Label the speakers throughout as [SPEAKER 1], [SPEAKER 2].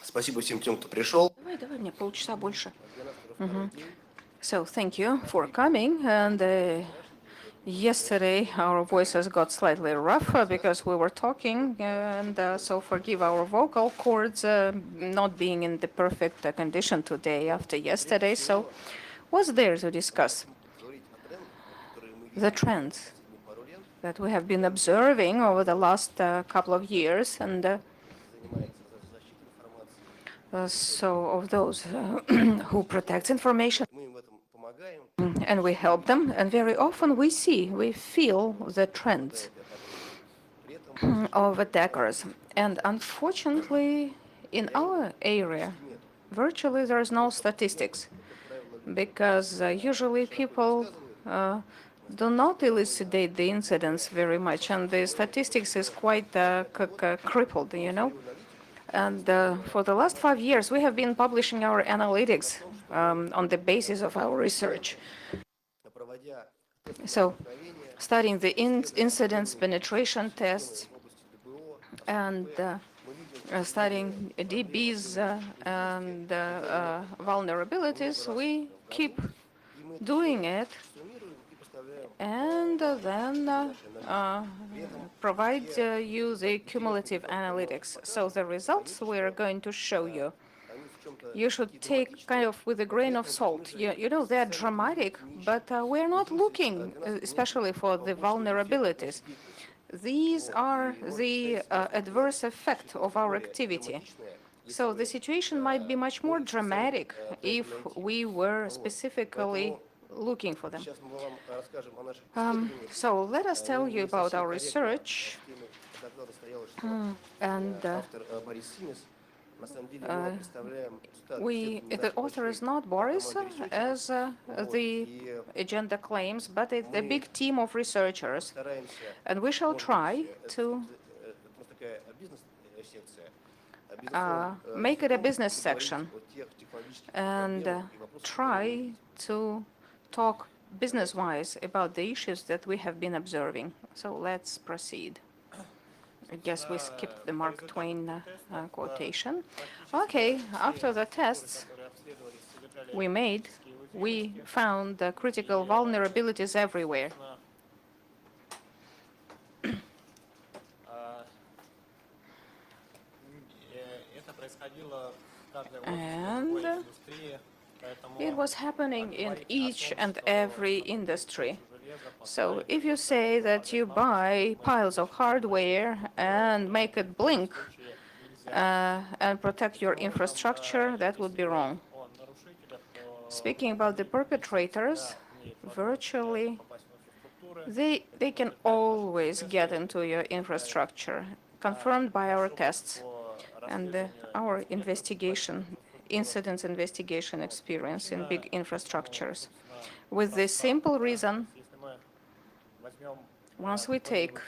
[SPEAKER 1] Спасибо всем тем, кто пришел.
[SPEAKER 2] Давай, мне полчаса больше. So thank you for coming. And yesterday our voices got slightly rough because we were talking, and so forgive our vocal cords not being in the perfect condition today after yesterday. So what's there to discuss? The trends that we have been observing over the last couple of years, and so of those who protect information, and we help them, and very often we feel the trends of attackers. And unfortunately, in our area, virtually there is no statistics, because usually people do not elucidate the incidents very much, and the statistics is quite crippled, you know. And for the last 5 years, we have been publishing our analytics on the basis of our research. So, studying the incidents, penetration tests, and studying DBs and vulnerabilities, we keep doing it, and then provide you the cumulative analytics. So the results we are going to show you, you should take kind of with a grain of salt. You know, they're dramatic, but we're not looking especially for the vulnerabilities. These are the adverse effect of our activity. So the situation might be much more dramatic if we were specifically looking for them. So let us tell you about our research. And the author is not Boris, as the agenda claims, but it's a big team of researchers. And we shall try to make it a business section and try to talk business-wise about the issues that we have been observing. So let's proceed. I guess we skipped the Mark Twain quotation. Okay, after the tests we made, we found critical vulnerabilities everywhere. And it was happening in each and every industry. So if you say that you buy piles of hardware and make it blink and protect your infrastructure, that would be wrong. Speaking about the perpetrators, virtually they can always get into your infrastructure, confirmed by our tests and our incidents investigation experience in big infrastructures. With this simple reason, once we take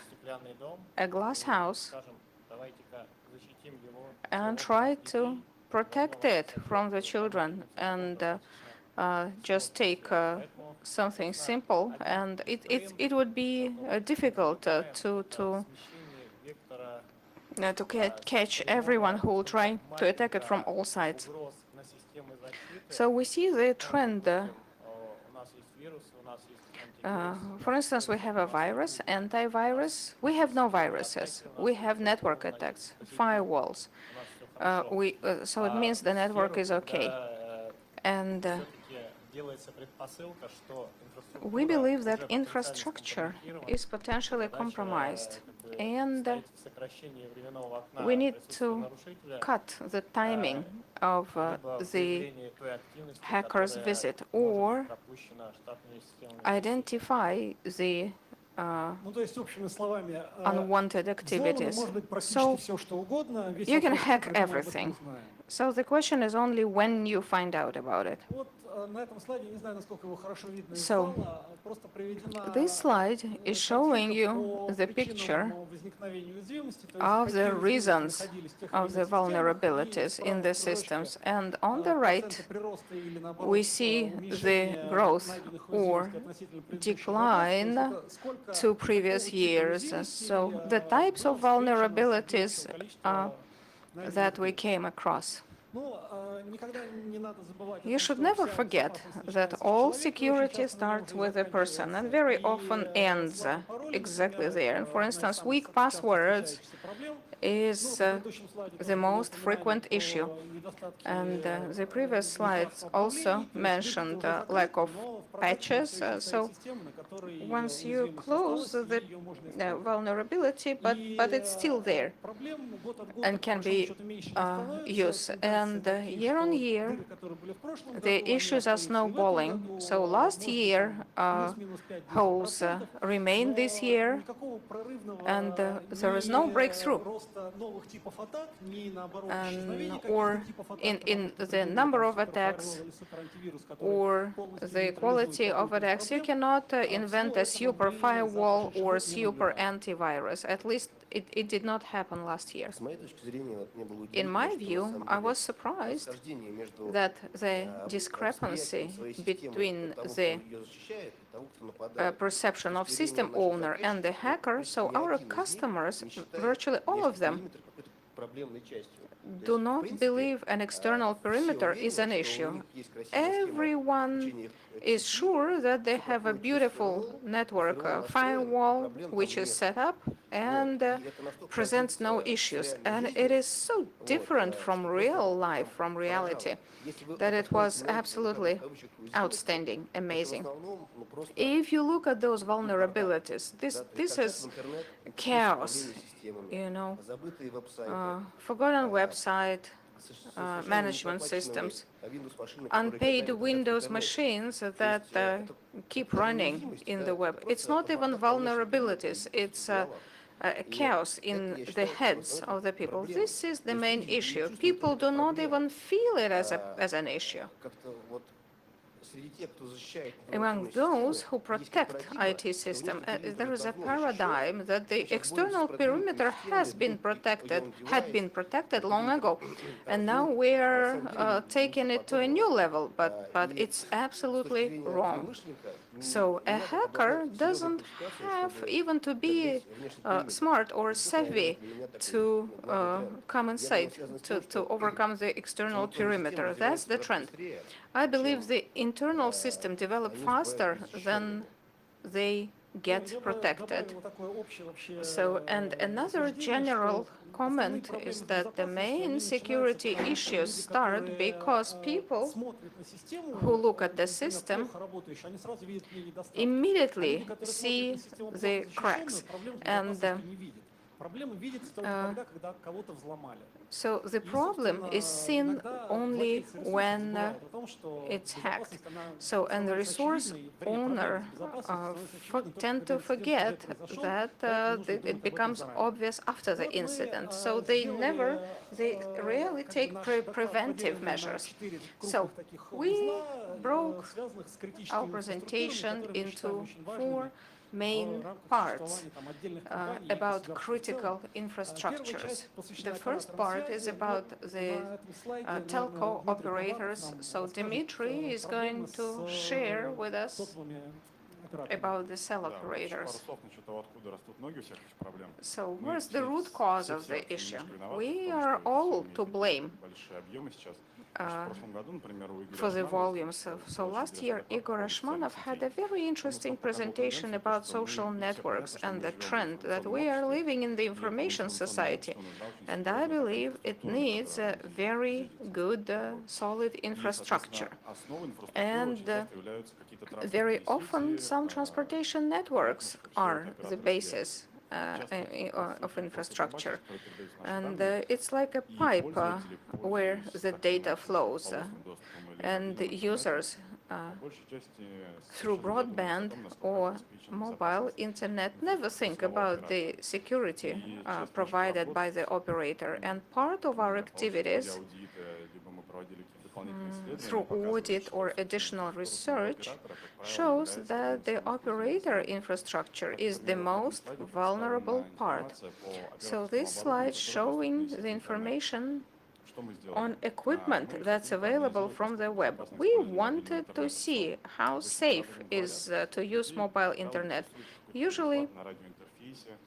[SPEAKER 2] a glass house and try to protect it from the children and just take something simple, and it would be difficult to catch everyone who will try to attack it from all sides. So we see the trend. For instance, we have a virus, antivirus. We have no viruses. We have network attacks, firewalls. So it means the network is okay. And we believe that infrastructure is potentially compromised, and we need to cut the timing of the hacker's visit or identify the unwanted activities. So you can hack everything. So the question is only when you find out about it. So this slide is showing you the picture of the reasons of the vulnerabilities in the systems. And on the right, we see the growth or decline to previous years. So the types of vulnerabilities that we came across. You should never forget that all security starts with a person and very often ends exactly there. And for instance, weak passwords is the most frequent issue. And the previous slides also mentioned lack of patches. So once you close the vulnerability, but it's still there and can be used. And year on year, the issues are snowballing. So last year, holes remain this year, and there is no breakthrough. Or in the number of attacks or the quality of attacks, you cannot invent a super firewall or super antivirus. At least it did not happen last year. In my view, I was surprised that the discrepancy between the perception of system owner and the hacker, so our customers, virtually all of them, do not believe an external perimeter is an issue. Everyone is sure that they have a beautiful network firewall which is set up and presents no issues. And it is so different from real life, from reality, that it was absolutely outstanding, amazing. If you look at those vulnerabilities, this is chaos, you know, forgotten website, management systems, unpaid Windows machines that keep running in the web. It's not even vulnerabilities, it's chaos in the heads of the people. This is the main issue. People do not even feel it as an issue. Among those who protect IT system, there is a paradigm that the external perimeter had been protected long ago, and now we're taking it to a new level, but it's absolutely wrong. So a hacker doesn't have even to be smart or savvy to come inside, to overcome the external perimeter. That's the trend. I believe the internal system develop faster than they get protected. So, and another general comment is that the main security issues start because people who look at the system immediately see the cracks. And so the problem is seen only when it's hacked. So, and the resource owner tend to forget that it becomes obvious after the incident. So they rarely take preventive measures. So we broke our presentation into 4 main parts about critical infrastructures. The first part is about the telco operators. So Dmitry is going to share with us about the cell operators. So where's the root cause of the issue? We are all to blame for the volumes. So last year, Igor Ashmanov had a very interesting presentation about social networks and the trend that we are living in the information society. And I believe it needs a very good, solid infrastructure. And very often, some transportation networks are the basis of infrastructure. And it's like a pipe where the data flows. And the users through broadband or mobile internet never think about the security provided by the operator. And part of our activities through audit or additional research shows that the operator infrastructure is the most vulnerable part. So this slide showing the information on equipment that's available from the web. We wanted to see how safe is to use mobile internet. Usually,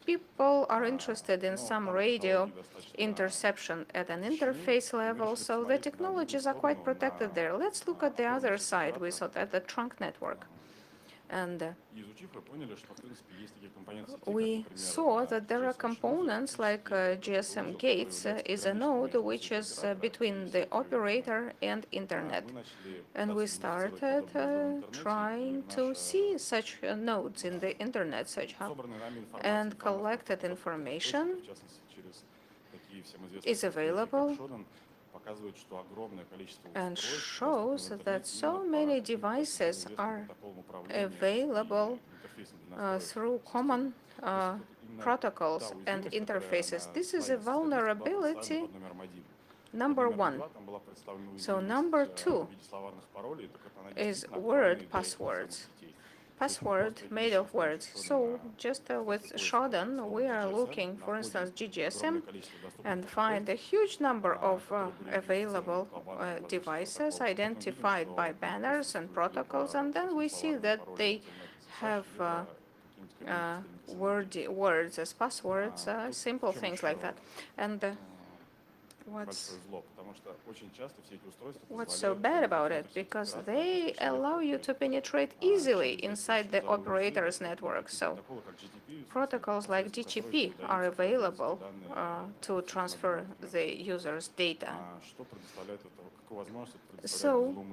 [SPEAKER 2] people are interested in some radio interception at an interface level, so the technologies are quite protected there. Let's look at the other side. We saw that the trunk network. And we saw that there are components like GSM gates is a node which is between the operator and internet. And we started trying to see such nodes in the internet, such hub, and collected information is available and shows that so many devices are available through common protocols and interfaces. This is a vulnerability number one. So number two is word passwords. Password made of words. So just with Shodan, we are looking, for instance, GGSM, and find a huge number of available devices identified by banners and protocols, and then we see that they have words as passwords, simple things like that. And what's so bad about it? Because they allow you to penetrate easily inside the operator's network. So protocols like DTP are available to transfer the user's data. So,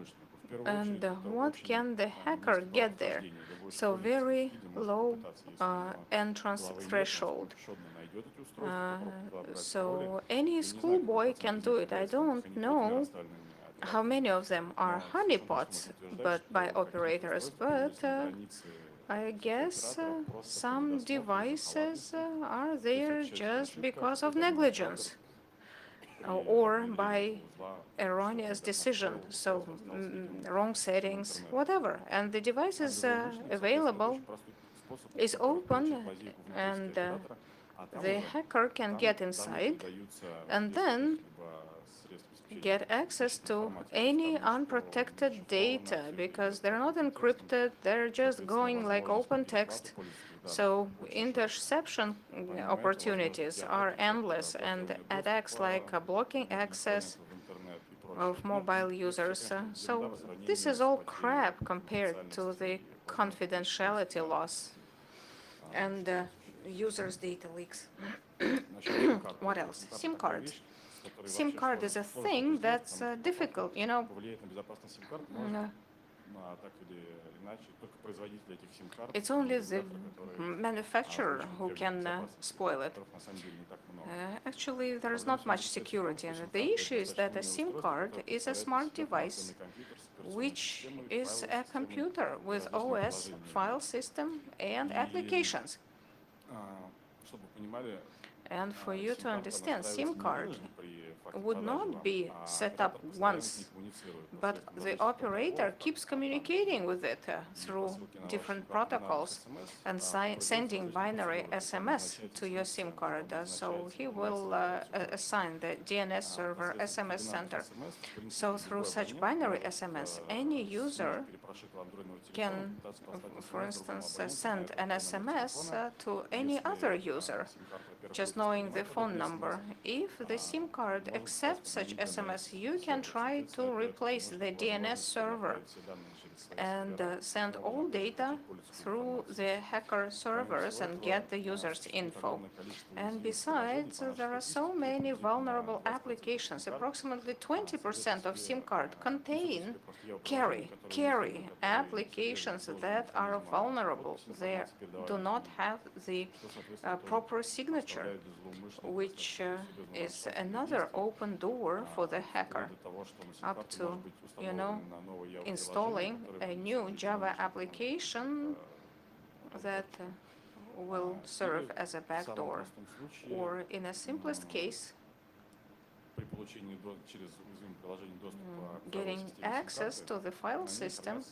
[SPEAKER 2] and what can the hacker get there? So very low entrance threshold. So any schoolboy can do it. I don't know how many of them are honeypots, but by operators, but I guess some devices are there just because of negligence or by erroneous decision, so wrong settings, whatever. And the device is available, is open, and the hacker can get inside and then get access to any unprotected data because they're not encrypted, they're just going like open text. So interception opportunities are endless, and attacks like blocking access of mobile users. So this is all crap compared to the confidentiality loss and users' data leaks. What else? SIM cards. SIM card is a thing that's difficult, you know. It's only the manufacturer who can spoil it. Actually, there is not much security in it. The issue is that a SIM card is a smart device, which is a computer with OS, file system, and applications. And for you to understand, SIM card would not be set up once, but the operator keeps communicating with it through different protocols and sending binary SMS to your SIM card. So he will assign the DNS server SMS center. So through such binary SMS, any user can, for instance, send an SMS to any other user, just knowing the phone number. If the SIM card accepts such SMS, you can try to replace the DNS server and send all data through the hacker servers and get the user's info. And besides, there are so many vulnerable applications. Approximately 20% of SIM card carry applications that are vulnerable. They do not have the proper signature, which is another open door for the hacker, up to, you know, installing a new Java application that will serve as a backdoor, or in a simplest case, getting access to the file system.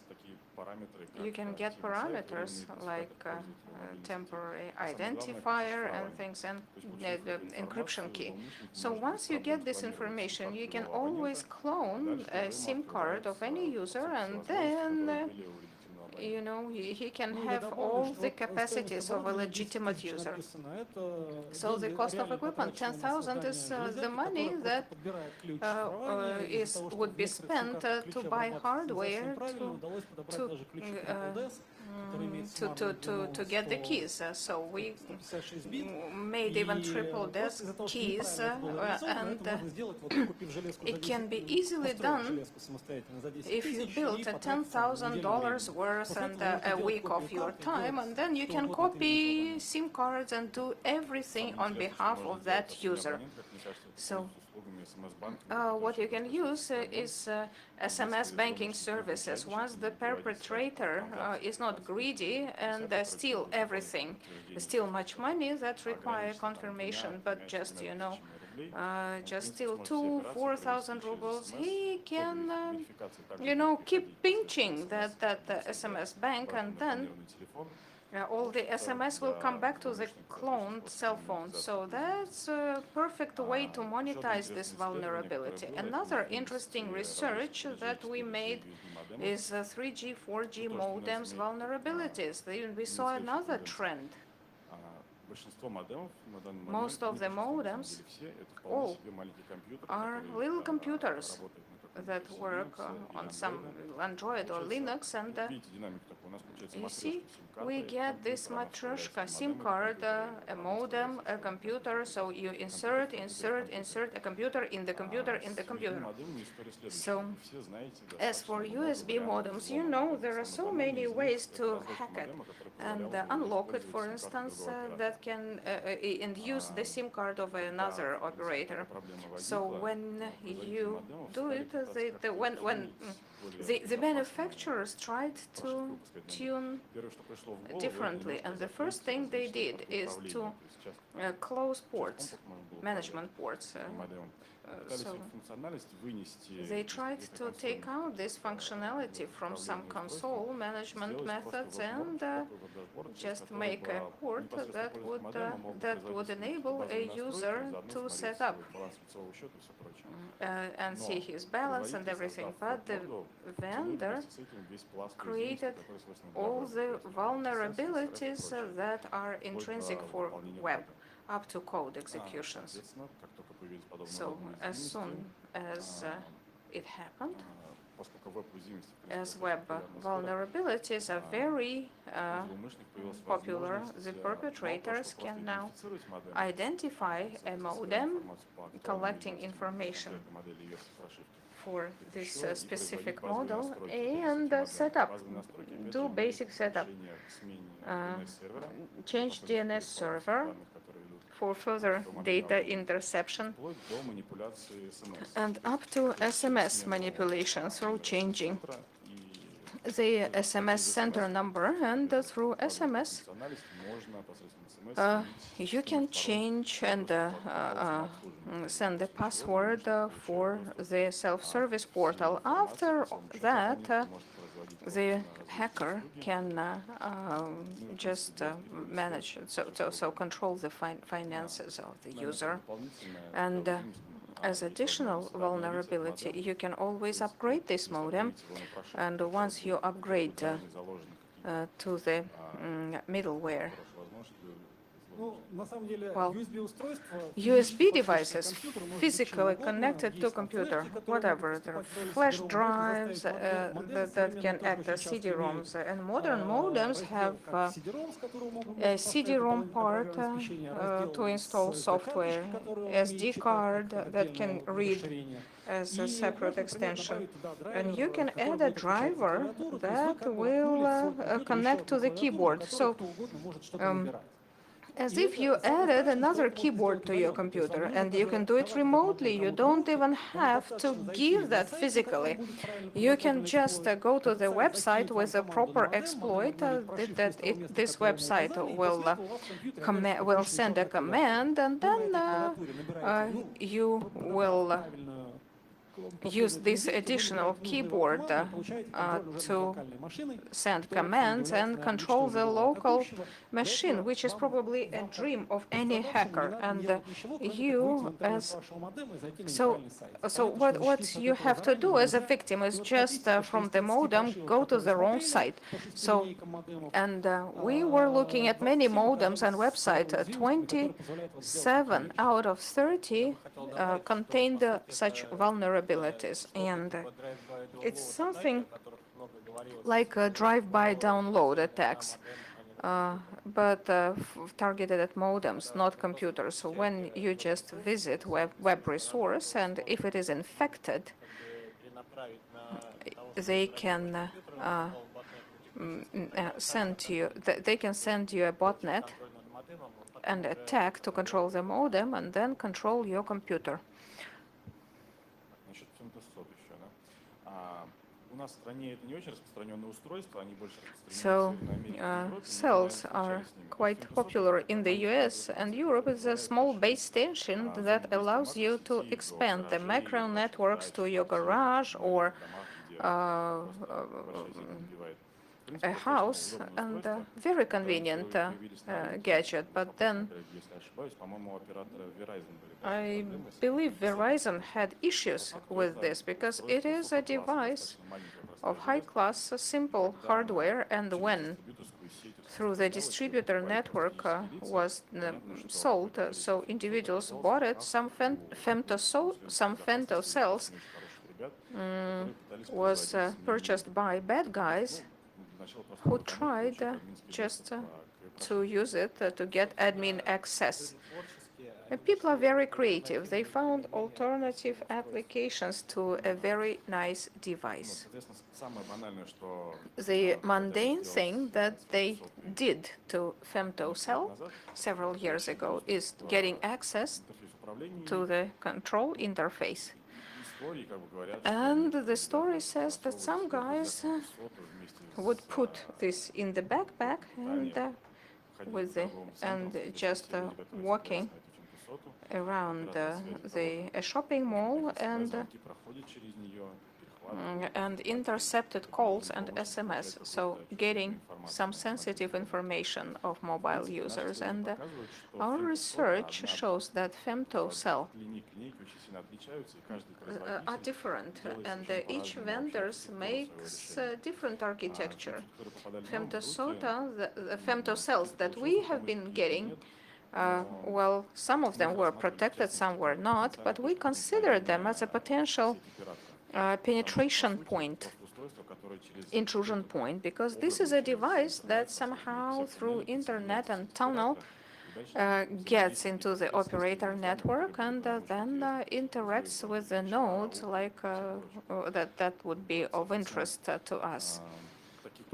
[SPEAKER 2] You can get parameters like temporary identifier and things, and the encryption key. So once you get this information, you can always clone a SIM card of any user and then you know, he can have all the capacities of a legitimate user. So the cost of equipment, 10,000, is the money that would be spent to buy hardware to get the keys. So we made even triple desk keys, and it can be easily done if you build a $10,000 worth and a week of your time, and then you can copy SIM cards and do everything on behalf of that user. So what you can use is SMS banking services. Once the perpetrator is not greedy and steal everything, steal much money, that require confirmation, but just, you know, just steal 2,000-4,000 rubles, he can, you know, keep pinching that SMS bank, and then all the SMS will come back to the cloned cell phone. So that's a perfect way to monetize this vulnerability. Another interesting research that we made is 3G, 4G modems vulnerabilities. We saw another trend. Most of the modems, all, are little computers that work on some Android or Linux, and you see, we get this matryoshka SIM card, a modem, a computer, so you insert a computer in the computer in the computer. So, as for USB modems, you know, there are so many ways to hack it and unlock it, for instance, that can and use the SIM card of another operator. So when you do it, the manufacturers tried to tune differently, and the first thing they did is to close ports, management ports. So they tried to take out this functionality from some console management methods and just make a port that would enable a user to set up and see his balance and everything. But the vendor created all the vulnerabilities that are intrinsic for web, up to code executions. So as soon as it happened, as web vulnerabilities are very popular, the perpetrators can now identify a modem collecting information for this specific model and do basic setup, change DNS server for further data interception, and up to SMS manipulation through changing the SMS sender number, and through SMS you can change and send the password for the self-service portal. After that, the hacker can just manage, so control the finances of the user. And as additional vulnerability, you can always upgrade this modem, and once you upgrade to the middleware, well, USB devices physically connected to computer, whatever, there are flash drives that can act as CD-ROMs, and modern modems have a CD-ROM part to install software, SD card that can read as a separate extension, and you can add a driver that will connect to the keyboard. So as if you added another keyboard to your computer, and you can do it remotely. You don't even have to give that physically. You can just go to the website with a proper exploit this website will send a command, and then you will use this additional keyboard to send commands and control the local machine, which is probably a dream of any hacker. And you, as what you have to do as a victim is just from the modem go to the wrong site. We were looking at many modems and websites. 27 out of 30 contained such vulnerabilities, and it's something like drive-by download attacks, but targeted at modems, not computers. So when you just visit web resource, and if it is infected, they can send you a botnet and attack to control the modem and then control your computer. So cells are quite popular in the US, and Europe is a small base station that allows you to expand the macro networks to your garage or a house, and very convenient gadget. But then I believe Verizon had issues with this because it is a device of high-class, simple hardware, and when through the distributor network was sold, so individuals bought it, some femtocells was purchased by bad guys who tried just to use it to get admin access. People are very creative. They found alternative applications to a very nice device. The mundane thing that they did to femtocell several years ago is getting access to the control interface. And the story says that some guys would put this in the backpack and just walking around a shopping mall and intercepted calls and SMS, so getting some sensitive information of mobile users. And our research shows that femtocell are different, and each vendor makes different architecture. The femtocells that we have been getting, well, some of them were protected, some were not, but we consider them as a potential penetration point, intrusion point, because this is a device that somehow through internet and tunnel gets into the operator network and then interacts with the nodes like that would be of interest to us.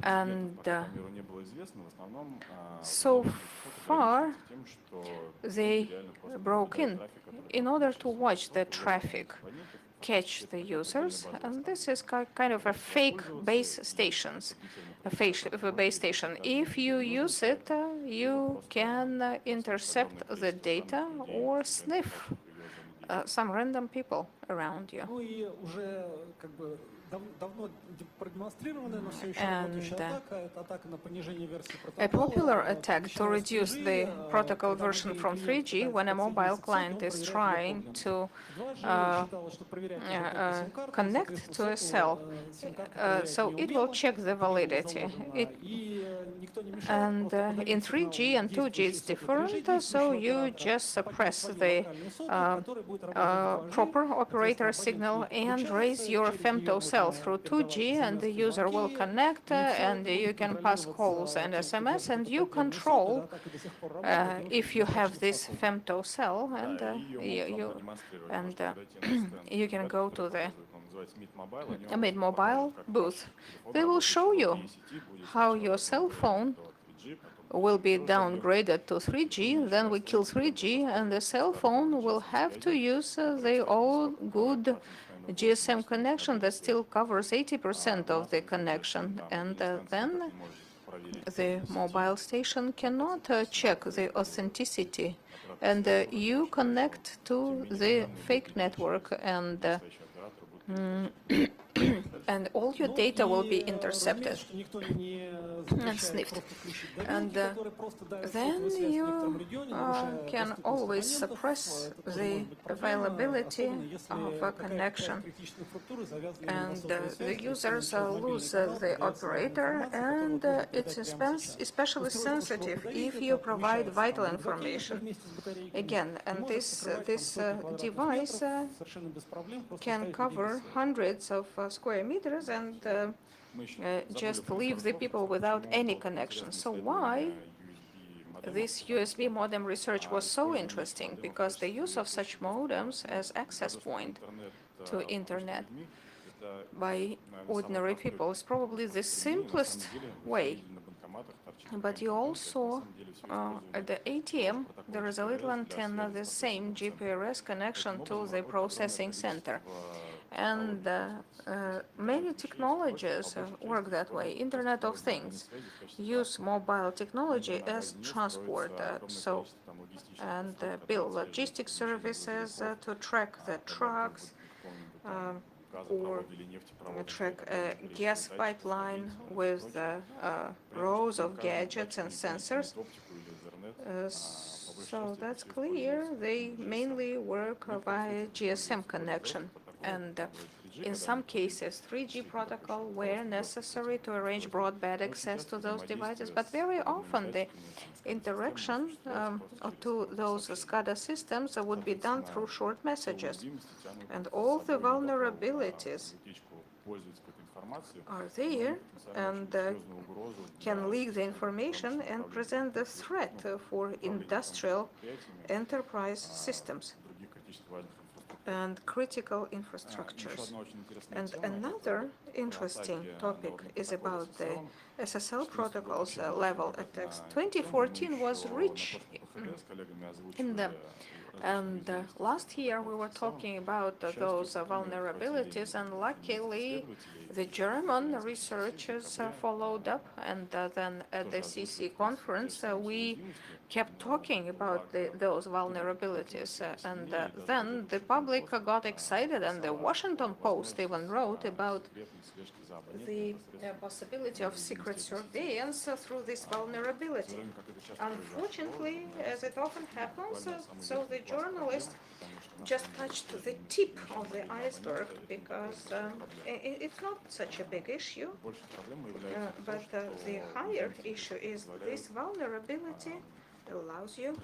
[SPEAKER 2] And so far they broke in order to watch the traffic, catch the users, and this is kind of a fake base stations, a base station. If you use it, you can intercept the data or sniff some random people around you. And a popular attack to reduce the protocol version from 3G when a mobile client is trying to connect to a cell, so it will check the validity. And in 3G and 2G it's different, so you just suppress the proper operator signal and raise your femtocell through 2G, and the user will connect, and you can pass calls and SMS, and you control if you have this femtocell, and you can go to the Mint Mobile booth. They will show you how your cell phone will be downgraded to 3G, then we kill 3G, and the cell phone will have to use the old good GSM connection that still covers 80% of the connection, and then the mobile station cannot check the authenticity, and you connect to the fake network, and and all your data will be intercepted and sniffed. And then you can always suppress the availability of a connection, and the users lose the operator, and it's especially sensitive if you provide vital information. Again, and this device can cover hundreds of square meters and just leave the people without any connection. So why this USB modem research was so interesting? Because the use of such modems as access point to internet by ordinary people is probably the simplest way. But you also, at the ATM, there is a little antenna, the same GPRS connection to the processing center. And many technologies work that way. Internet of Things use mobile technology as transport, and build logistic services to track the trucks, or track a gas pipeline with rows of gadgets and sensors. So that's clear. They mainly work via GSM connection. And in some cases, 3G protocol were necessary to arrange broadband access to those devices, but very often the interaction to those SCADA systems would be done through short messages. And all the vulnerabilities are there and can leak the information and present the threat for industrial enterprise systems and critical infrastructures. And another interesting topic is about the SSL protocols level attacks. 2014 was rich in them. And last year we were talking about those vulnerabilities, and luckily the German researchers followed up, and then at the CC conference we kept talking about those vulnerabilities, and then the public got excited, and the Washington Post even wrote about the possibility of secret surveillance through this vulnerability. Unfortunately, as it often happens, so the journalist just touched the tip of the iceberg, because it's not such a big issue, but the higher issue is this vulnerability allows you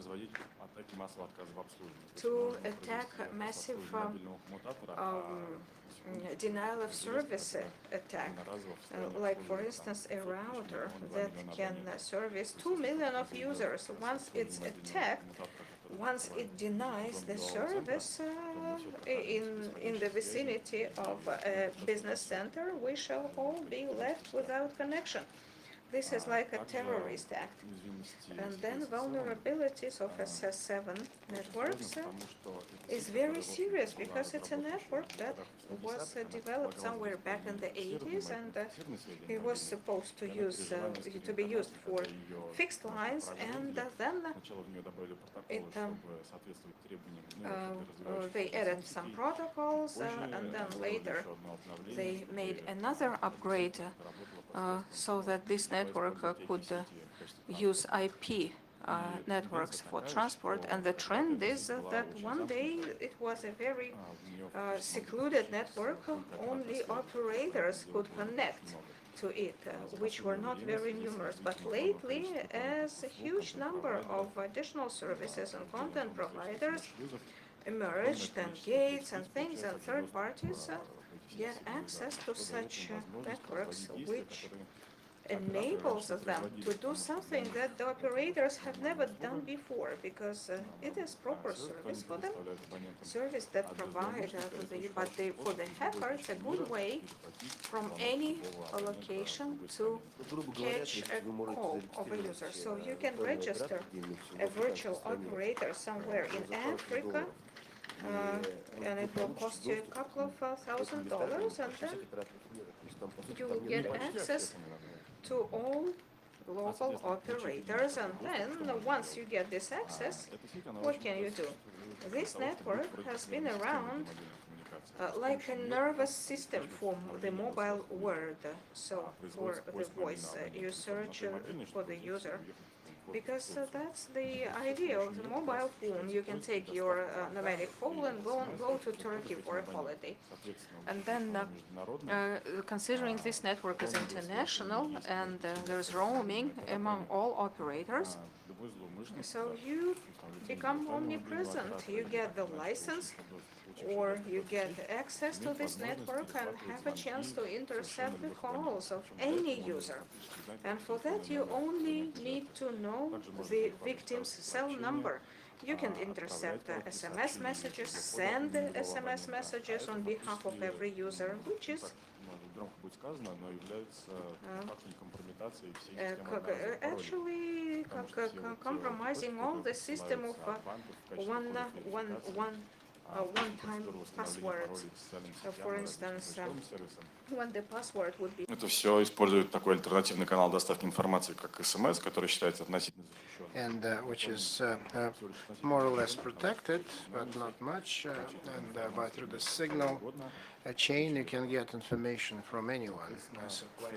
[SPEAKER 2] to attack massive denial of service attack, like for instance a router that can service 2 million of users. Once it's attacked, once it denies the service in the vicinity of a business center, we shall all be left without connection. This is like a terrorist act. And then vulnerabilities of SS7 networks is very serious, because it's a network that was developed somewhere back in the 80s, and it was supposed to be used for fixed lines, and then they added some protocols, and then later they made another upgrade so that this network could use IP networks for transport. And the trend is that one day it was a very secluded network. Only operators could connect to it, which were not very numerous. But lately, as a huge number of additional services and content providers emerged, and gates and things and third parties get access to such networks, which enables them to do something that the operators have never done before, because it is proper service for them, service that provide for the hacker, it's a good way from any location to catch a call of a user. So you can register a virtual operator somewhere in Africa, and it will cost you a couple of $1,000, and then you will get access to all local operators. And then once you get this access, what can you do? This network has been around like a nervous system for the mobile word. So for the voice, you search for the user. Because that's the idea of the mobile phone. You can take your nomadic phone and go to Turkey for a holiday. And then, considering this network is international and there's roaming among all operators, so you become omnipresent. You get the license or you get access to this network and have a chance to intercept the calls of any user. And for that, you only need to know the victim's cell number. You can intercept SMS messages, send SMS messages on behalf of every user, which is actually compromising all the system of one-time passwords. So, for instance, when the password would be.
[SPEAKER 1] Это все использует такой альтернативный канал доставки информации, как СМС, который считается относительно защищенным.
[SPEAKER 3] And which is more or less protected, but not much. And by through the signal chain, you can get information from anyone.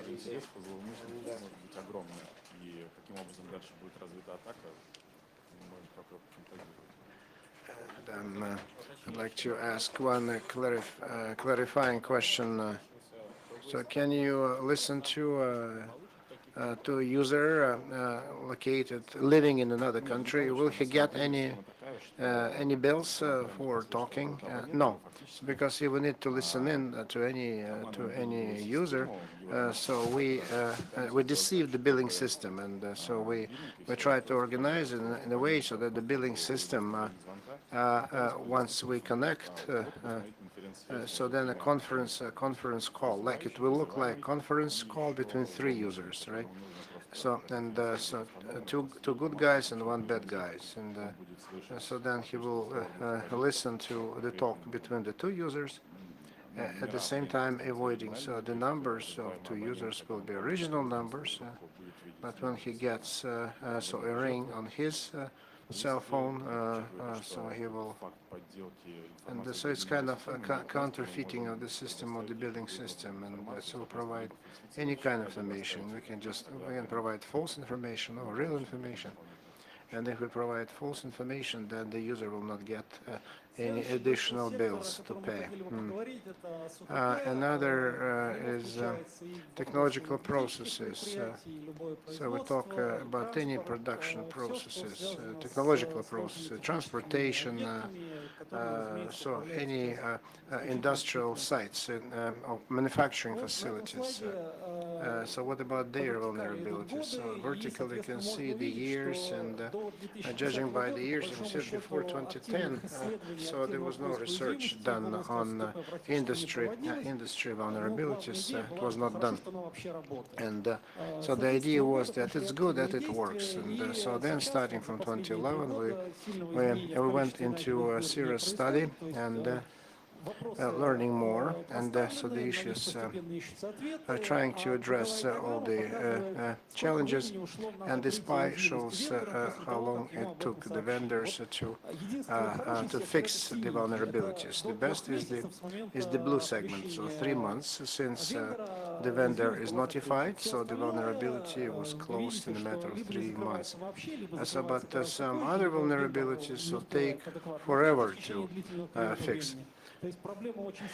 [SPEAKER 1] Интерес по злоумышленнику может быть огромный. И каким образом дальше будет развита атака, мы можем только фантазировать.
[SPEAKER 3] I'd like to ask one clarifying question. So can you listen to a user located living in another country? Will he get any bills for talking? No, because he will need to listen in to any user. So we deceive the billing system, and so we try to organize it in a way so that the billing system, once we connect, so then a conference call, like it will look like conference call between three users, right? So and two good guys and one bad guys, and so then he will listen to the talk between the two users, at the same time avoiding. So the numbers of two users will be original numbers, but when he gets so a ring on his cell phone, so he will, and so it's kind of a counterfeiting of the system, of the billing system, and so will provide any kind of information. We can provide false information or real information. And if we provide false information, then the user will not get any additional bills to pay. Another is technological processes. So we talk about any production processes, technological processes, transportation, so any industrial sites or manufacturing facilities. So what about their vulnerabilities? So vertically you can see the years, and judging by the years, you can see before 2010, so there was no research done on industry vulnerabilities. It was not done. And so the idea was that it's good that it works. And so then starting from 2011, we went into a serious study and learning more, and so the issues are trying to address all the challenges, and this pie shows how long it took the vendors to fix the vulnerabilities. The best is the blue segment, so 3 months since the vendor is notified, so the vulnerability was closed in a matter of 3 months. But some other vulnerabilities so take forever to fix.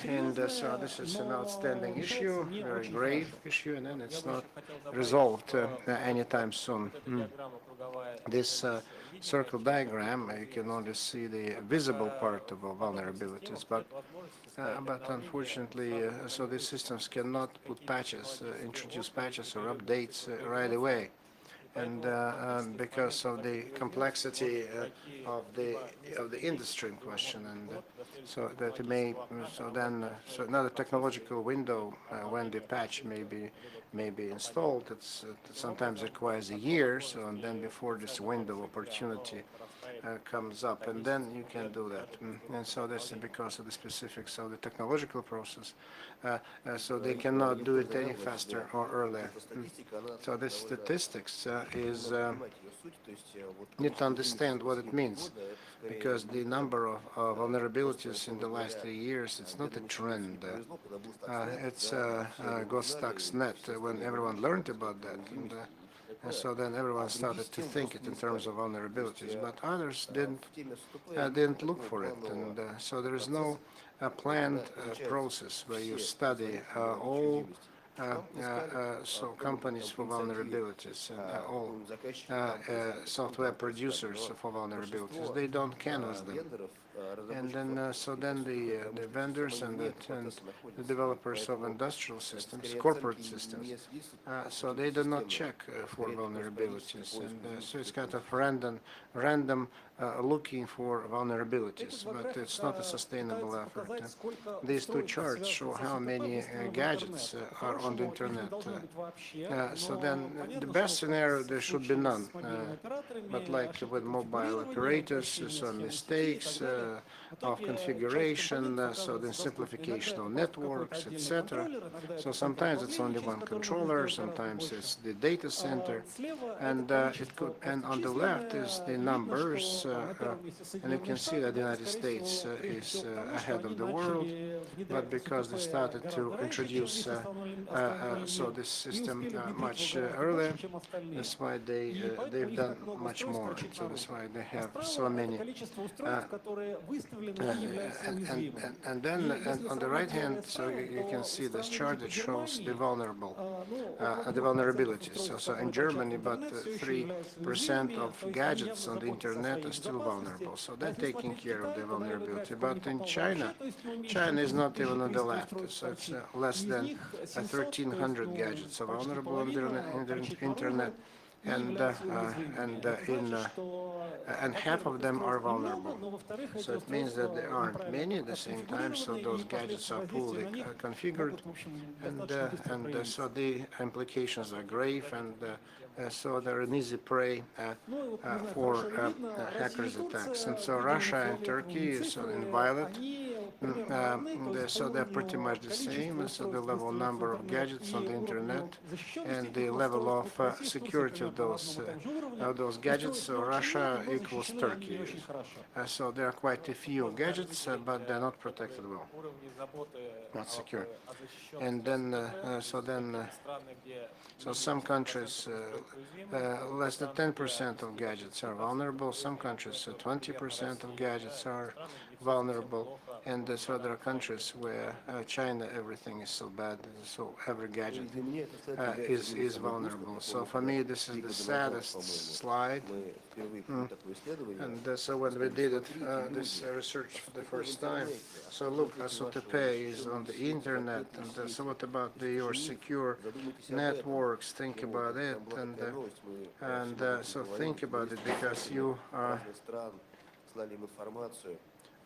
[SPEAKER 3] And so this is an outstanding issue, very grave issue, and then it's not resolved anytime soon. This circle diagram, you can only see the visible part of vulnerabilities, but unfortunately, so these systems cannot put patches, introduce patches or updates right away. And because of the complexity of the industry in question, and so that it may so another technological window when the patch may be installed, it sometimes requires a year. So and then before this window opportunity comes up, and then you can do that. And so this is because of the specifics of the technological process. So they cannot do it any faster or earlier. So the statistics is need to understand what it means, because the number of vulnerabilities in the last 3 years, it's not a trend. It's got Stuxnet when everyone learned about that. And so then everyone started to think it in terms of vulnerabilities, but others didn't look for it. And so there is no planned process where you study all companies for vulnerabilities and all software producers for vulnerabilities. They don't canvas them. And then, so then the vendors and the developers of industrial systems, corporate systems, so they do not check for vulnerabilities, and so it's kind of random looking for vulnerabilities, but it's not a sustainable effort. These two charts show how many gadgets are on the internet. So then, the best scenario, there should be none. But like with mobile operators, some mistakes of configuration, so the simplification of networks, etc. So sometimes it's only one controller, sometimes it's the data center, and and on the left is the numbers, and you can see that the United States is ahead of the world, but because they started to introduce so this system much earlier, that's why they've done much more. So that's why they have so many. And then on the right hand, so you can see this chart that shows the vulnerabilities. So in Germany, about 3% of gadgets on the internet are still vulnerable. So they're taking care of the vulnerability. But in China is not even on the left. So it's less than 1,300 gadgets are vulnerable on the internet. And half of them are vulnerable. So it means that there aren't many at the same time. So those gadgets are poorly configured, and so the implications are grave, and so they're an easy prey for hackers' attacks. And so Russia and Turkey is in violet. So they're pretty much the same. So the level number of gadgets on the internet and the level of security of those gadgets. So Russia equals Turkey. So there are quite a few gadgets, but they're not protected well, not secure. And then, so some countries, less than 10% of gadgets are vulnerable. Some countries, 20% of gadgets are vulnerable. And so there are countries where China, everything is so bad, so every gadget is vulnerable. So for me, this is the saddest slide. And so when we did this research for the first time, so look, SOTP is on the internet, and so what about your secure networks? Think about it, and so think about it, because you are.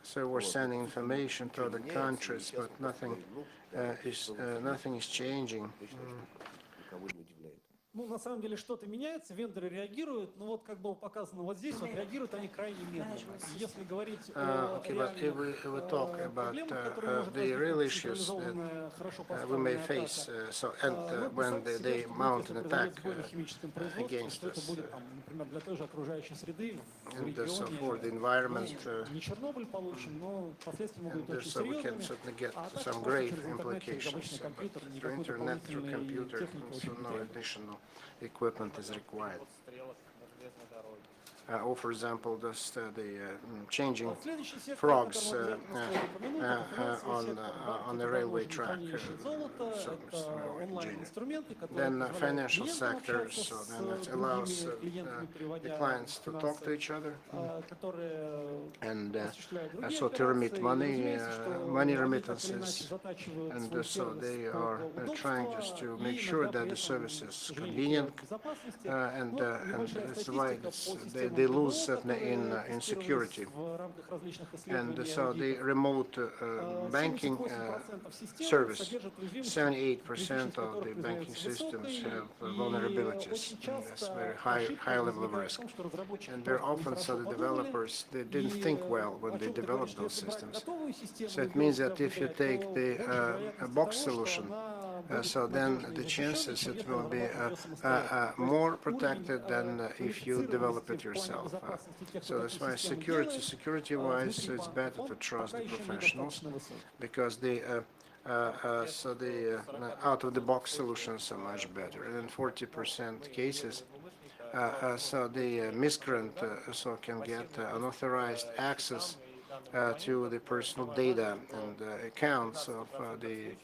[SPEAKER 3] So we're sending information to other countries, but nothing is changing.
[SPEAKER 4] Ну, на самом деле, что-то меняется, вендоры реагируют, но вот как было показано вот здесь, вот реагируют они крайне медленно. Если говорить о реальных проблемах, которые может возникнуть централизованная, хорошо поставленная атака,
[SPEAKER 3] when they mount an attack against us,
[SPEAKER 4] будет, например, для той же окружающей среды в
[SPEAKER 3] регионе,
[SPEAKER 4] не Чернобыль получим, но последствия могут быть очень
[SPEAKER 3] so we can
[SPEAKER 4] серьезными,
[SPEAKER 3] certainly get
[SPEAKER 4] а так
[SPEAKER 3] some
[SPEAKER 4] просто
[SPEAKER 3] grave
[SPEAKER 4] через интернет, через
[SPEAKER 3] implications.
[SPEAKER 4] обычный компьютер,
[SPEAKER 3] Through
[SPEAKER 4] никакой
[SPEAKER 3] internet, through
[SPEAKER 4] дополнительной
[SPEAKER 3] computer,
[SPEAKER 4] техники, в
[SPEAKER 3] so
[SPEAKER 4] общем,
[SPEAKER 3] no
[SPEAKER 4] нет.
[SPEAKER 3] additional equipment is required. Or, for example, just the changing frogs on the railway track. Then financial sector, so then it allows the clients to talk to each other and so to remit money, money remittances, and so they are trying just to make sure that the service is convenient, and it's why they lose certainly in security. And so the remote banking service, 78% of the banking systems have vulnerabilities. That's very high level of risk. And very often, so the developers, they didn't think well when they developed those systems. So it means that if you take the box solution, so then the chances it will be more protected than if you develop it yourself. So that's why security-wise, it's better to trust the professionals because so the out-of-the-box solutions are much better. And in 40% cases, so the miscreant so can get unauthorized access to the personal data and accounts of the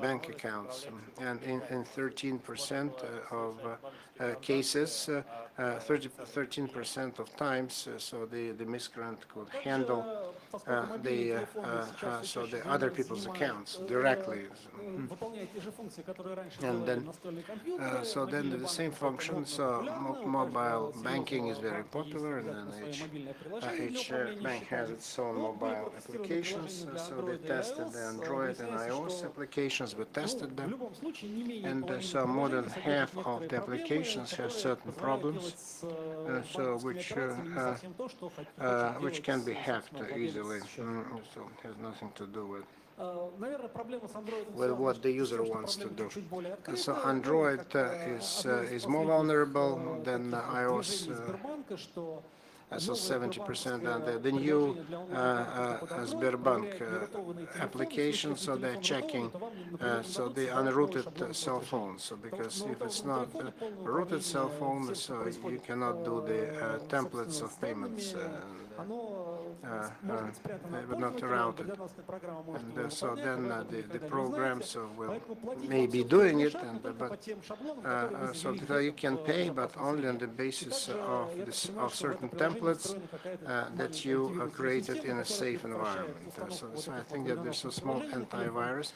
[SPEAKER 3] bank accounts. And in 13% of cases, 13% of times, so the miscreant could handle so the other people's accounts directly. And then, so then the same function, so mobile banking is very popular, and then each bank has its own mobile applications. So they tested the Android and iOS applications, we tested them, and so more than half of the applications have certain problems, so which can be hacked easily. So it has nothing to do with what the user wants to do. So Android is more vulnerable than iOS. So 70%, and the new Sberbank application, so they're checking so the unrooted cell phone. So because if it's not a rooted cell phone, so you cannot do the templates of payments. But not routed, and so then the programs will maybe doing it, and but so you can pay, but only on the basis of certain templates that you created in a safe environment. So I think that there's a small antivirus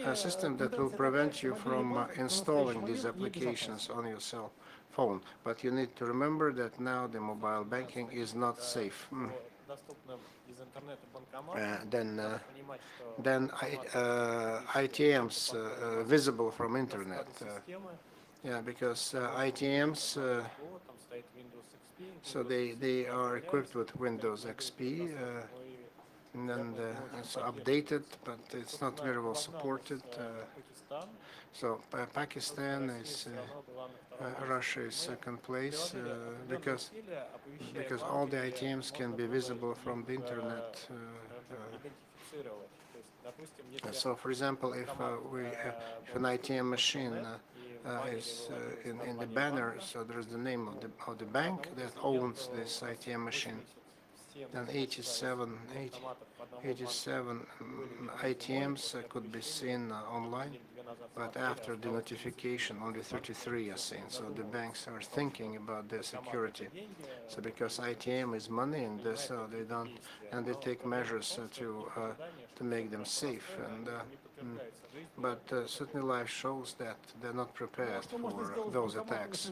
[SPEAKER 3] a system that will prevent you from installing these applications on your cell phone. But you need to remember that now the mobile banking is not safe. Then ITMs visible from internet. Yeah, because ITMs, so they are equipped with Windows XP, and it's updated, but it's not very well supported. So Pakistan is, Russia is second place because all the ITMs can be visible from the internet. So, for example, if an ITM machine is in the banner, so there's the name of the bank that owns this ITM machine. Then 87 ITMs could be seen online, but after the notification, only 33 are seen. So the banks are thinking about their security. So because ITM is money, and so they don't, and they take measures to make them safe. And but certainly life shows that they're not prepared for those attacks.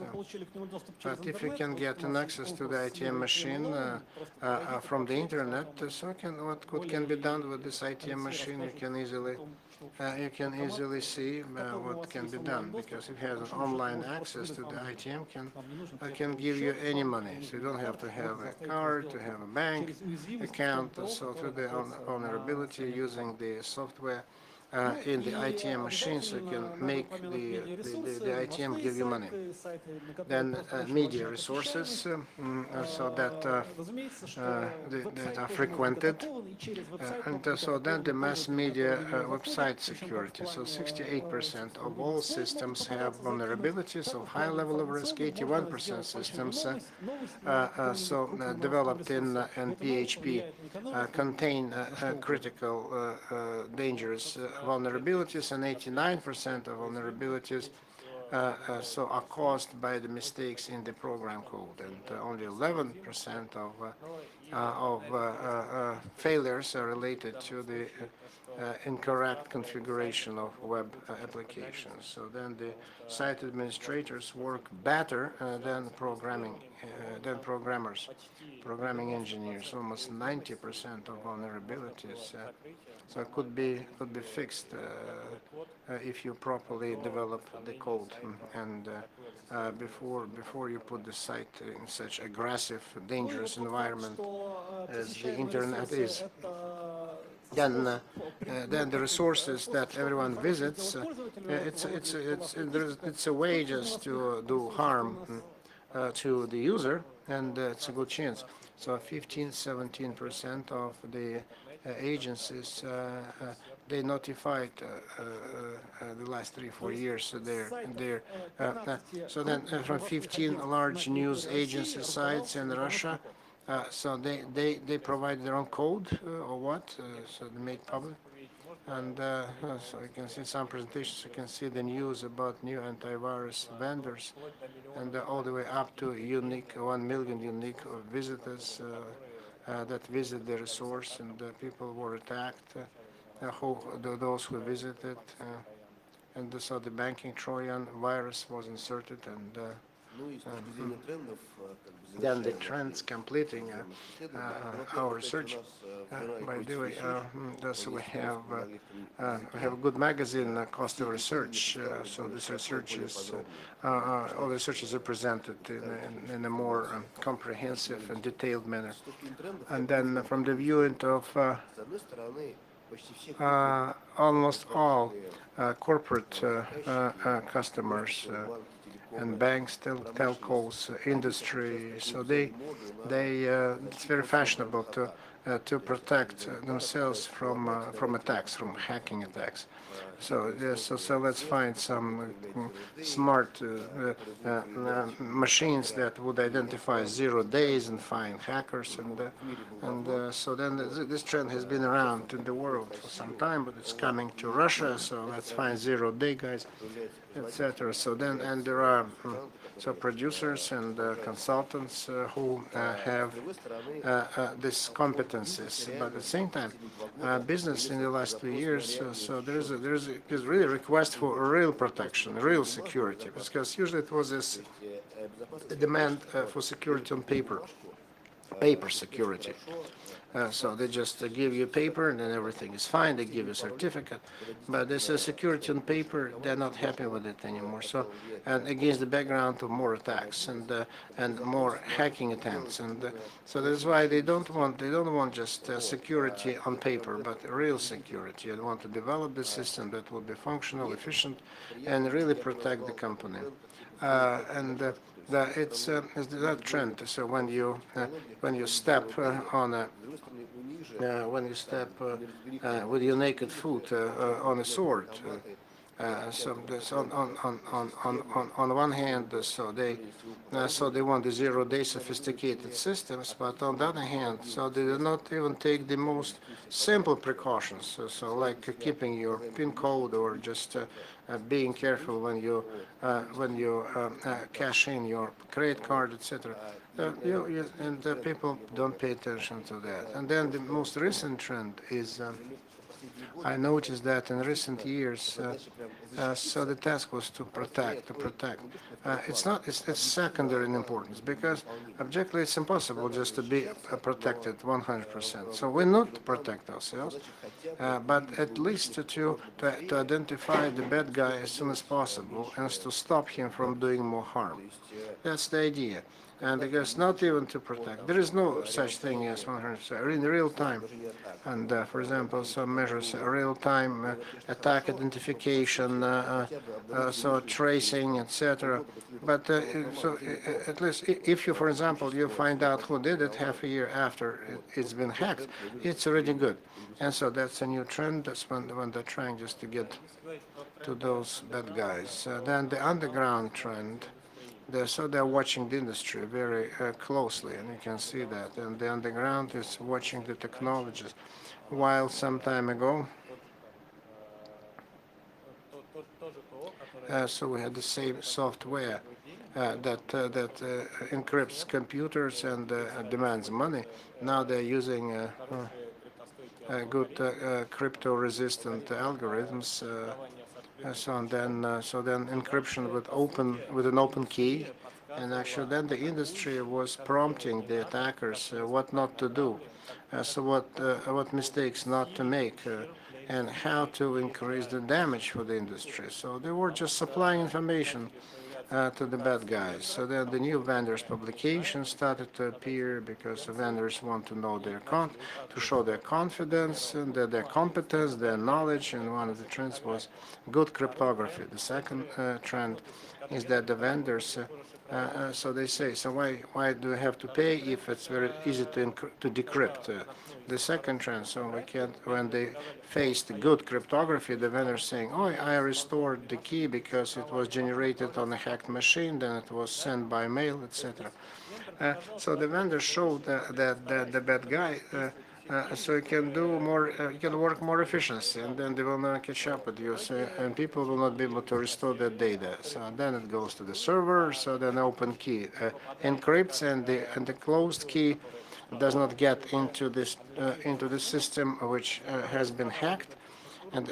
[SPEAKER 3] But if you can get an access to the ITM machine from the internet, so what can be done with this ITM machine, you can easily see what can be done, because if you have an online access to the ITM, can give you any money. So you don't have to have a card, to have a bank account. So through the vulnerability using the software in the ITM machine, so you can make the ITM give you money. Then media resources, so that are frequented, and so then the mass media website security. So 68% of all systems have vulnerabilities of high level of risk. 81% systems developed in PHP contain critical dangerous vulnerabilities, and 89% of vulnerabilities are caused by the mistakes in the program code, and only 11% of failures are related to the incorrect configuration of web applications. So then the site administrators work better than programmers, programming engineers. Almost 90% of vulnerabilities so could be fixed if you properly develop the code and before you put the site in such aggressive, dangerous environment as the internet is. then the resources that everyone visits, it's a way just to do harm to the user, and it's a good chance. So 15-17% of the agencies they notified the last 3-4 years. So so then from 15 large news agency sites in Russia, so they provide their own code or what? So they made public. And so you can see some presentations, you can see the news about new antivirus vendors, and all the way up to 1 million unique visitors that visit the resource, and people were attacked, those who visited, and so the banking Trojan virus was inserted, and then the trends completing our research. By the way, so we have a good magazine, Cost of Research. So this research is all the research is represented in a more comprehensive and detailed manner. And then from the viewpoint of almost all corporate customers and banks, telcos, industry. So it's very fashionable to protect themselves from attacks, from hacking attacks. So let's find some smart machines that would identify 0 days and find hackers, and so then this trend has been around in the world for some time, but it's coming to Russia. So let's find 0-day guys, etc. So then, and there are so producers and consultants who have these competencies, but at the same time, business in the last 2 years. So there's really a request for real protection, real security, because usually it was this demand for security on paper security. So they just give you paper and then everything is fine. They give you a certificate, but this security on paper, they're not happy with it anymore. So, and against the background of more attacks and more hacking attempts, and so that's why they don't want just security on paper, but real security. They want to develop the system that will be functional, efficient, and really protect the company. It's that trend. So when you step with your naked foot on a sword, so this on one hand, so they want the 0-day sophisticated systems, but on the other hand, so they do not even take the most simple precautions. So like keeping your PIN code, or just being careful when you cash in your credit card, etc. And people don't pay attention to that. And then the most recent trend is. I noticed that in recent years, so the task was to protect. It's secondary in importance, because objectively it's impossible just to be protected 100%. So we not protect ourselves, but at least to identify the bad guy as soon as possible and to stop him from doing more harm. That's the idea. And because not even to protect, there is no such thing as 100% in real time. And for example, some measures real-time attack identification, so tracing, etc. But so at least if you, for example, you find out who did it half a year after it's been hacked, it's already good. And so that's a new trend. That's when they're trying just to get to those bad guys. Then the underground trend. So they're watching the industry very closely, and you can see that. And the underground is watching the technologies. While some time ago, so we had the same software that encrypts computers and demands money. Now they're using good crypto-resistant algorithms. So then encryption with an open key, and actually then the industry was prompting the attackers what not to do, so what mistakes not to make, and how to increase the damage for the industry. So they were just supplying information to the bad guys. So then the new vendors publications started to appear because the vendors want to know to show their confidence and their competence, their knowledge, and one of the trends was good cryptography. The second trend is that the vendors so they say, so why do we have to pay if it's very easy to decrypt? The second trend, so we can't, when they faced good cryptography, the vendor saying, oh, I restored the key because it was generated on a hacked machine, then it was sent by mail, etc. So the vendor showed that the bad guy so you can do more, you can work more efficiency, and then they will not catch up with you, so, and people will not be able to restore their data. So then it goes to the server. So then open key encrypts, and the closed key does not get into into the system which has been hacked,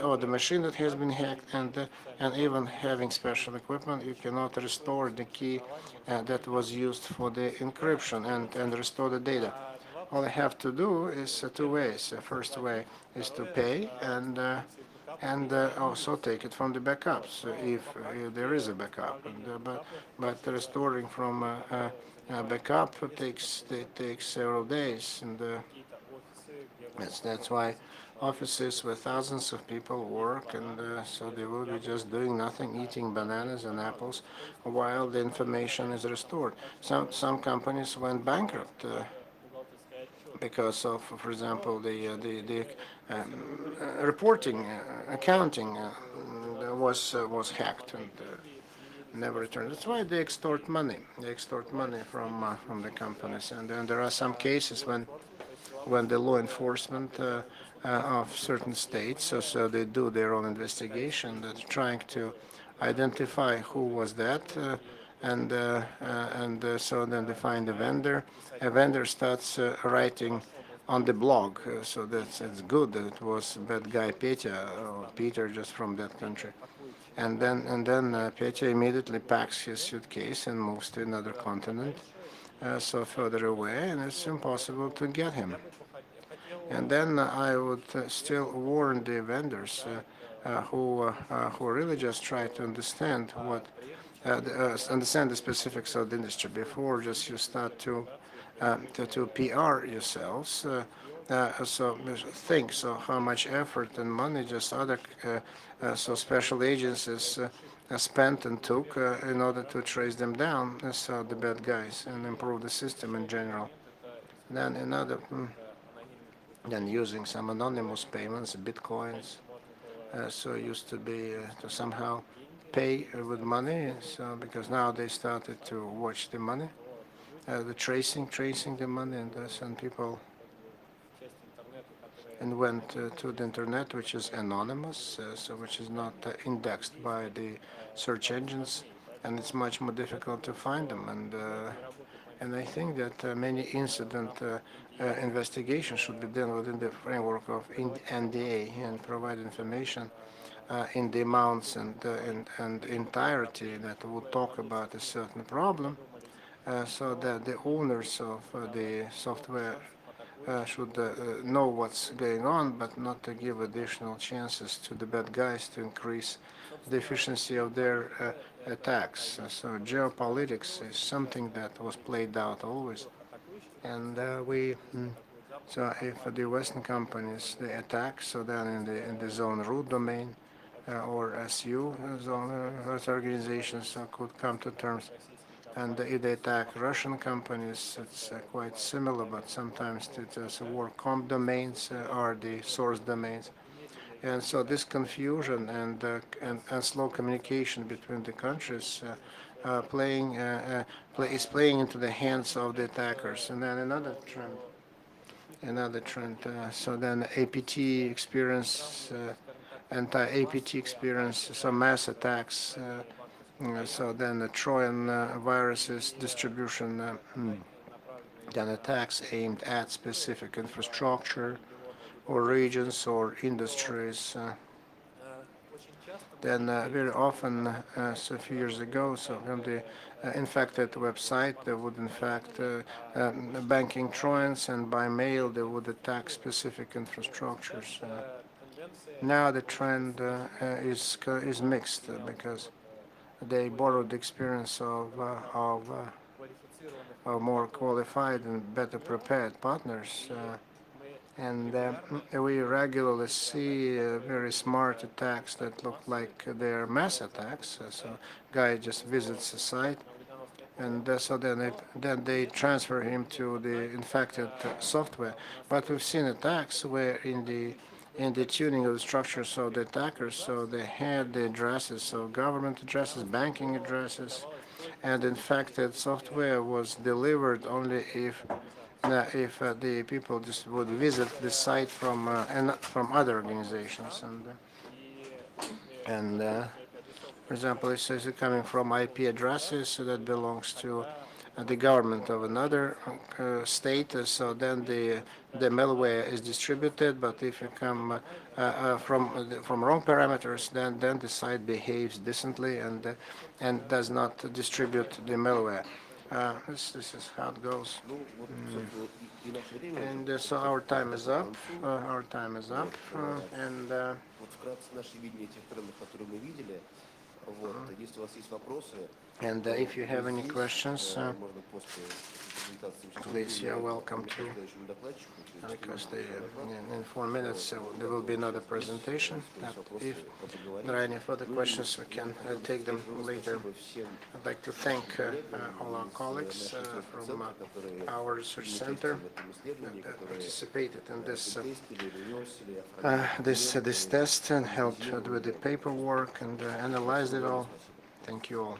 [SPEAKER 3] or the machine that has been hacked, and even having special equipment, you cannot restore the key that was used for the encryption and restore the data. All I have to do is two ways. The first way is to pay and also take it from the backups if there is a backup. But restoring from a backup takes several days, and that's why offices where thousands of people work, and so they will be just doing nothing, eating bananas and apples, while the information is restored. Some companies went bankrupt because of, for example, the reporting, accounting was hacked and never returned. That's why they extort money. They extort money from the companies, and then there are some cases when the law enforcement of certain states, so they do their own investigation, that's trying to identify who was that, so then they find a vendor. A vendor starts writing on the blog, so it's good that it was bad guy Petya or Peter, just from that country. And then Petya immediately packs his suitcase and moves to another continent, so further away, and it's impossible to get him. And then I would still warn the vendors who really just try to understand understand the specifics of the industry before just you start to PR yourselves. So think, so how much effort and money just other so special agencies spent and took in order to trace them down, so the bad guys, and improve the system in general. Then another, then using some anonymous payments, bitcoins. So used to be to somehow pay with money. So because now they started to watch the money, the tracing the money, and some people and went to the internet, which is anonymous, so which is not indexed by the search engines, and it's much more difficult to find them. And I think that many incident investigations should be done within the framework of NDA and provide information in the amounts and entirety that would talk about a certain problem, so that the owners of the software should know what's going on, but not to give additional chances to the bad guys to increase the efficiency of their attacks. So geopolitics is something that was played out always, and so if the Western companies they attack, so then in the zone root domain or SU zone organizations could come to terms. And if they attack Russian companies, it's quite similar, but sometimes it's war comp domains are the source domains. And so this confusion and slow communication between the countries is playing into the hands of the attackers. And then another trend. So then APT experience, anti-APT experience, some mass attacks. So then the Trojan viruses distribution, then attacks aimed at specific infrastructure or regions or industries. Then very often, so a few years ago, so from the infected website, they would infect banking Trojans, and by mail they would attack specific infrastructures. Now the trend is mixed because they borrowed the experience of more qualified and better prepared partners. And we regularly see very smart attacks that look like they're mass attacks. So guy just visits the site, and so then they transfer him to the infected software. But we've seen attacks where in the tuning of the structures of the attackers, so they had the addresses, so government addresses, banking addresses, and infected software was delivered only if the people just would visit the site from other organizations, and for example, it says it's coming from IP addresses so that belongs to the government of another state. So then the malware is distributed. But if you come from wrong parameters, then the site behaves decently and does not distribute the malware. This is how it goes. And so our time is up. And
[SPEAKER 5] Вот вкратце наше видение тех трендов, которые мы видели. Вот. Если у вас есть вопросы,
[SPEAKER 3] if you have any questions,
[SPEAKER 5] можно после презентации
[SPEAKER 3] please, you're welcome to,
[SPEAKER 5] следующему докладчику.
[SPEAKER 3] because in 4 minutes there will be another presentation. If there are any further questions, we can take them later. I'd like to thank all our colleagues from our research center that participated in this test and helped with the paperwork and analyzed it all. Thank you all.